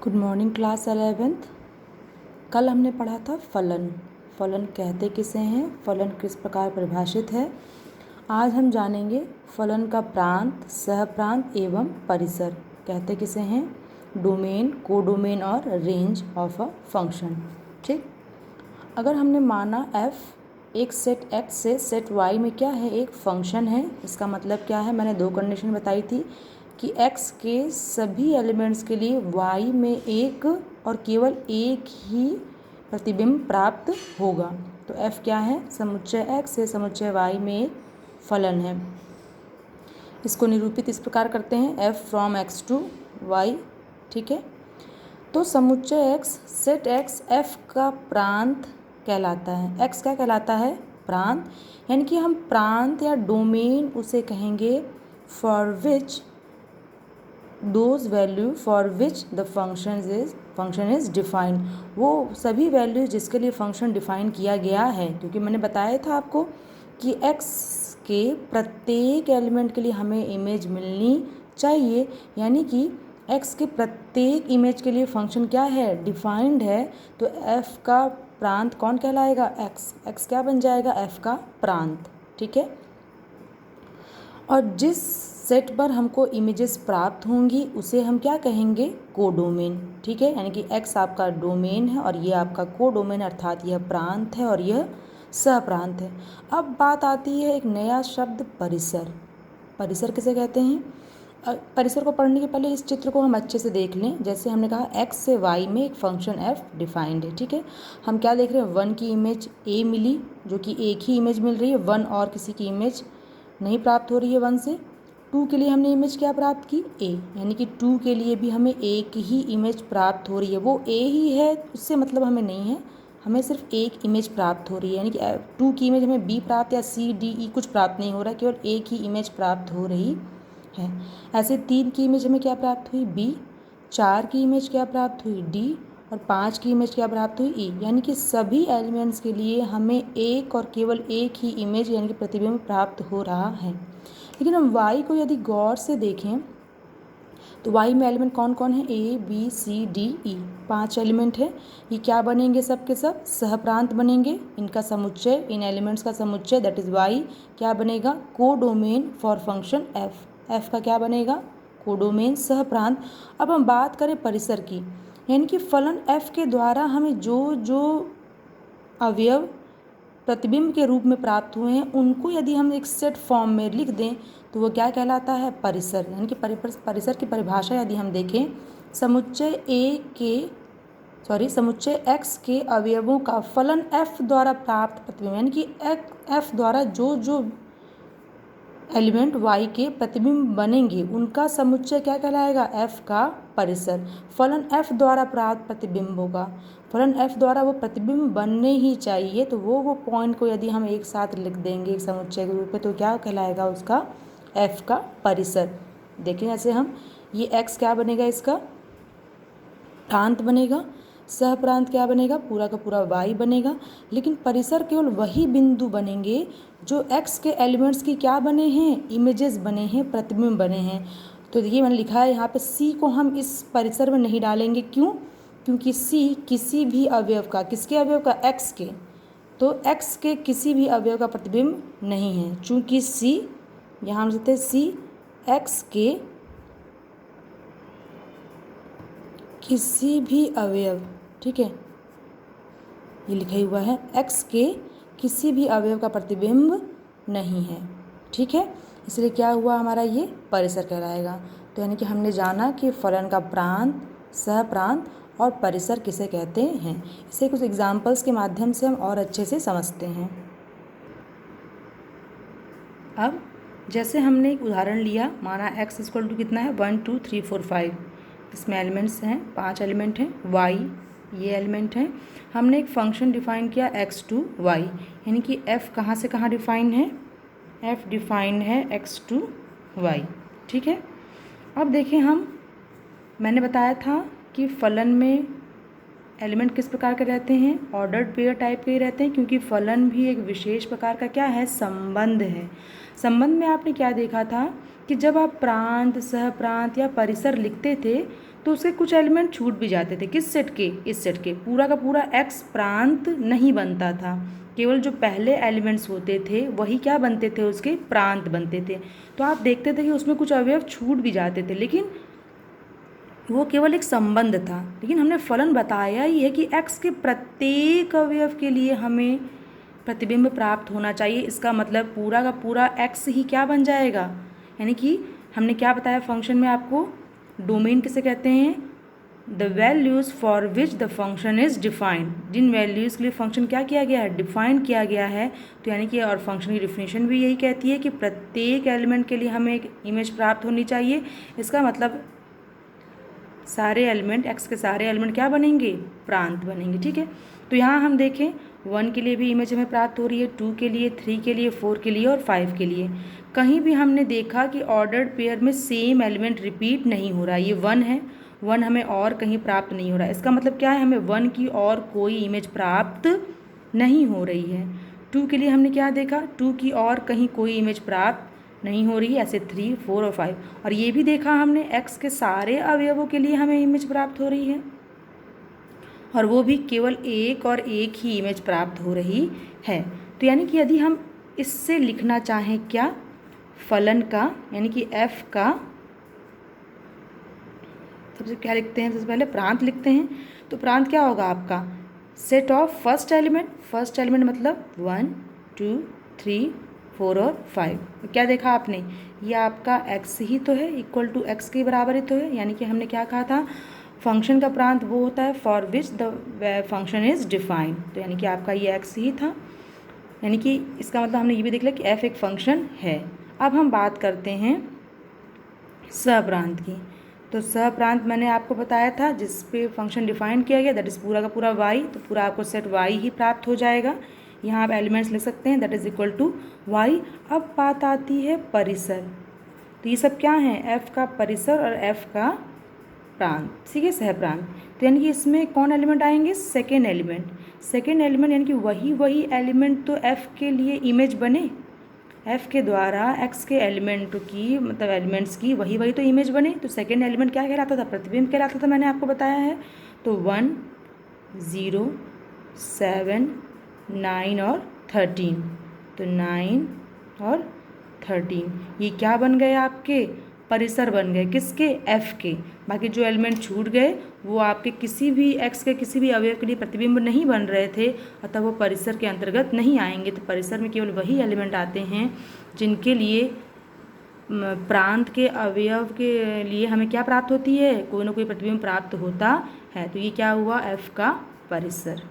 Good morning class 11th। कल हमने पढ़ा था फलन। फलन कहते किसे हैं, फलन किस प्रकार परिभाषित है। आज हम जानेंगे फलन का प्रांत, सहप्रांत एवं परिसर कहते किसे हैं, डोमेन, कोडोमेन और रेंज ऑफ अ फंक्शन। ठीक, अगर हमने माना f एक सेट x से सेट y में क्या है, एक फंक्शन है। इसका मतलब क्या है, मैंने दो कंडीशन बताई थी कि x के सभी एलिमेंट्स के लिए y में एक और केवल एक ही प्रतिबिंब प्राप्त होगा। तो f क्या है, समुच्चय x से समुच्चय y में एक फलन है। इसको निरूपित इस प्रकार करते हैं, f from x to y। ठीक है, तो समुच्चय x सेट x f का प्रांत कहलाता है। x क्या कहलाता है, प्रांत, यानी कि हम प्रांत या डोमेन उसे कहेंगे for which those value for which the function is defined. वो सभी वैल्यूज जिसके लिए फंक्शन डिफाइन किया गया है, क्योंकि मैंने बताया था आपको कि x के प्रत्येक एलिमेंट के लिए हमें इमेज मिलनी चाहिए, यानी कि x के प्रत्येक इमेज के लिए फंक्शन क्या है, डिफाइंड है। तो f का प्रांत कौन कहलाएगा, x क्या बन जाएगा, f का प्रांत। ठीक है, और जिस सेट पर हमको इमेजेस प्राप्त होंगी उसे हम क्या कहेंगे, कोडोमेन। ठीक है, यानी कि x आपका डोमेन है और ये आपका कोडोमेन, अर्थात यह प्रांत है और यह सहप्रांत है। अब बात आती है एक नया शब्द, परिसर। परिसर किसे कहते हैं, परिसर को पढ़ने के पहले इस चित्र को हम अच्छे से देख लें। जैसे हमने कहा x से y में एक फंक्शन f डिफाइंड है। ठीक है, हम क्या देख रहे हैं, 1 की इमेज a मिली, जो कि एक ही इमेज मिल रही है, 1 और किसी की इमेज नहीं प्राप्त हो रही है 1 से। 2 के लिए हमने इमेज क्या प्राप्त की, a, यानी कि 2 के लिए भी हमें एक ही इमेज प्राप्त हो रही है। वो a ही है, उससे मतलब हमें नहीं है, हमें सिर्फ एक इमेज प्राप्त हो रही है, यानी कि 2 की इमेज हमें b प्राप्त या c d e कुछ प्राप्त नहीं हो रहा, केवल एक ही इमेज प्राप्त हो रही है। ऐसे 3 की इमेज हमें क्या प्राप्त हुई, b, 4 की इमेज क्या प्राप्त हुई, d, और 5 की इमेज क्या प्राप्त हुई, e, यानी कि सभी एलिमेंट्स के लिए हमें एक और केवल एक ही इमेज यानी कि प्रतिबिंब प्राप्त हो रहा है। लेकिन हम y को यदि गौर से देखें तो y में एलिमेंट कौन कौन है, a b c d e, 5 element है। ये क्या बनेंगे, सब के सब सहप्रांत बनेंगे। इनका समुच्चय, इन एलिमेंट्स का समुच्चय दैट इज़ y क्या बनेगा, कोडोमेन फॉर फंक्शन f का क्या बनेगा, कोडोमेन सहप्रांत। अब हम बात करें परिसर की, यानी कि फलन f के द्वारा हमें जो जो अवयव प्रतिबिंब के रूप में प्राप्त हुए हैं उनको यदि हम एक सेट फॉर्म में लिख दें तो वो क्या कहलाता है, परिसर। यानी कि परिसर की परिभाषा यदि हम देखें, समुच्चय x के अवयवों का फलन f द्वारा प्राप्त प्रतिबिंब, यानी कि f द्वारा जो जो एलिमेंट y के प्रतिबिंब बनेंगे उनका समुच्चय क्या कहलाएगा, f का परिसर। फलन f द्वारा प्राप्त प्रतिबिंब होगा, फलन f द्वारा वो प्रतिबिंब बनने ही चाहिए, तो वो पॉइंट को यदि हम एक साथ लिख देंगे एक समुच्चय के रूप में तो क्या कहलाएगा उसका, f का परिसर। देखें ऐसे हम, ये x क्या बनेगा, इसका प्रांत बनेगा, सहप्रांत क्या बनेगा, पूरा का पूरा y बनेगा। लेकिन परिसर केवल वही बिंदु बनेंगे जो x के एलिमेंट्स की क्या बने हैं, इमेजेस बने हैं, प्रतिबिंब बने हैं। तो ये मैंने लिखा है यहाँ पे, c को हम इस परिसर में नहीं डालेंगे, क्यों, क्योंकि c किसी भी अवयव का, किसके अवयव का, x के, तो x के किसी भी अवयव का प्रतिबिंब नहीं है। चूँकि c, यहाँ हम लिखते हैं c x के किसी भी अवयव, ठीक है, ये लिखा हुआ है, x के किसी भी अवयव का प्रतिबिंब नहीं है। ठीक है, इसलिए क्या हुआ हमारा, ये परिसर कहलाएगा। तो यानी कि हमने जाना कि फलन का प्रांत, सहप्रांत और परिसर किसे कहते हैं। इसे कुछ एग्जाम्पल्स के माध्यम से हम और अच्छे से समझते हैं। अब जैसे हमने एक उदाहरण लिया, माना x इक्वल टू कितना है, 1 2 3 4 5, इसमें एलिमेंट्स हैं, 5 एलिमेंट हैं, y ये एलिमेंट हैं। हमने एक फंक्शन डिफाइन किया x टू y, यानी कि f कहाँ से कहाँ डिफाइन है, f डिफाइन है x टू y। ठीक है, अब देखें मैंने बताया था कि फलन में एलिमेंट किस प्रकार के रहते हैं, ऑर्डर्ड पेयर टाइप के ही रहते हैं, क्योंकि फलन भी एक विशेष प्रकार का क्या है, संबंध है। संबंध में आपने क्या देखा था कि जब आप प्रांत, सहप्रांत या परिसर लिखते थे तो उसके कुछ एलिमेंट छूट भी जाते थे। किस सेट के? इस सेट के। पूरा का पूरा एक्स प्रांत नहीं बनता था, केवल जो पहले एलिमेंट्स होते थे वही क्या बनते थे? उसके प्रांत बनते थे। तो आप देखते थे कि उसमें कुछ अवयव छूट भी जाते थे, लेकिन वो केवल एक संबंध था। लेकिन हमने फलन बताया ही है कि x के प्रत्येक अवयव के लिए हमें प्रतिबिंब प्राप्त होना चाहिए। इसका मतलब पूरा का पूरा x ही क्या बन जाएगा? यानी कि हमने क्या बताया फंक्शन में आपको? डोमेन किसे कहते हैं? The values for which the function is defined. जिन वैल्यूज़ के लिए फंक्शन क्या किया गया है? डिफाइन किया गया है। तो यानी कि और फंक्शन की डिफिनेशन भी यही कहती है कि प्रत्येक एलिमेंट के लिए हमें एक इमेज प्राप्त होनी चाहिए। इसका मतलब सारे एलिमेंट, एक्स के सारे एलिमेंट क्या बनेंगे? प्रांत बनेंगे। ठीक है, तो यहाँ हम देखें 1 के लिए भी इमेज हमें प्राप्त हो रही है, 2 के लिए, 3 के लिए, 4 के लिए और 5 के लिए। कहीं भी हमने देखा कि ऑर्डर्ड पेयर में सेम एलिमेंट रिपीट नहीं हो रहा। ये 1 है, 1 हमें और कहीं प्राप्त नहीं हो रहा। इसका मतलब क्या है? हमें 1 की और कोई इमेज प्राप्त नहीं हो रही है। 2 के लिए हमने क्या देखा? 2 की और कहीं कोई इमेज प्राप्त नहीं हो रही है। ऐसे 3, 4 और 5। और ये भी देखा हमने x के सारे अवयवों के लिए हमें इमेज प्राप्त हो रही है, और वो भी केवल एक और एक ही इमेज प्राप्त हो रही है। तो यानी कि यदि हम इससे लिखना चाहें क्या? फलन का, यानी कि f का, सबसे क्या लिखते हैं? सबसे पहले प्रांत लिखते हैं। तो प्रांत क्या होगा आपका? Set of first element. First element मतलब 1, 2, 3, 4 और 5। क्या देखा आपने? ये आपका x ही तो है, इक्वल टू x के बराबर ही तो है। यानी कि हमने क्या कहा था? फंक्शन का प्रांत वो होता है for which the function is defined. तो यानी कि आपका ये x ही था। यानी कि इसका मतलब हमने ये भी देख लिया कि f एक फंक्शन है। अब हम बात करते हैं सहप्रांत की। तो सहप्रांत मैंने आपको बताया था जिस पे फंक्शन डिफाइन किया गया, दैट इज़ पूरा का पूरा y। तो पूरा आपको सेट y ही प्राप्त हो जाएगा। यहाँ आप एलिमेंट्स लिख सकते हैं, that is equal to y। अब बात आती है परिसर। तो ये सब क्या है? f का परिसर और f का प्रांत, ठीक है, सहप्रांत। तो यानी कि इसमें कौन एलिमेंट आएंगे? Second element. सेकेंड एलिमेंट यानी कि वही एलिमेंट तो f के लिए इमेज बने, f के द्वारा x के एलिमेंट की, मतलब एलिमेंट्स की वही तो इमेज बने। तो सेकेंड एलिमेंट क्या कहलाता था? प्रतिबिंब कहलाता था, मैंने आपको बताया है। तो 1, 0, 7, 9 और 13। तो 9 और 13 ये क्या बन गए? आपके परिसर बन गए। किसके? f के। बाकी जो एलिमेंट छूट गए वो आपके किसी भी x के किसी भी अवयव के लिए प्रतिबिंब नहीं बन रहे थे, अतः वो परिसर के अंतर्गत नहीं आएंगे। तो परिसर में केवल वही एलिमेंट आते हैं जिनके लिए प्रांत के अवयव के लिए हमें क्या प्राप्त होती है? कोई ना कोई प्रतिबिंब प्राप्त होता है। तो ये क्या हुआ? f का परिसर।